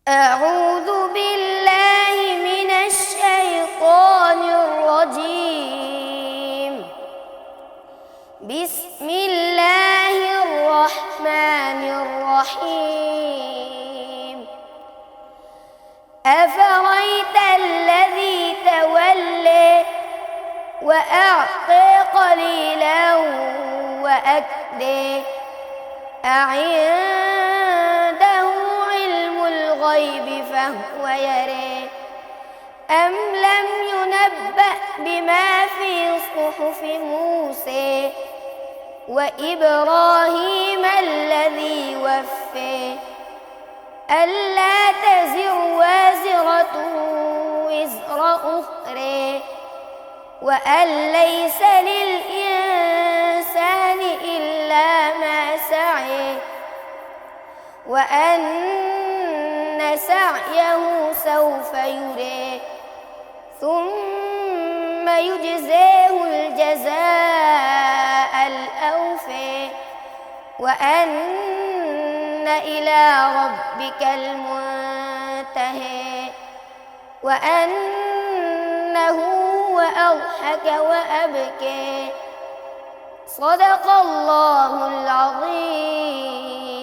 أعوذ بالله من الشيطان الرجيم. بسم الله الرحمن الرحيم. أفرأيت الذي تولى وأعطى قليلا وأكدى أعنده علم الغيب فهو يرى أم لم ينبأ بما في صحف موسى وإبراهيم الذي وفى ألا تزر وازرة وزر أخرى وأن ليس للإنسان إلا ما سعى وأن سعيه سوف يرى ثم يجزاه الجزاء الأوفى وأن إلى ربك المنتهى وأنه هو أضحك وأبكى. صدق الله العظيم.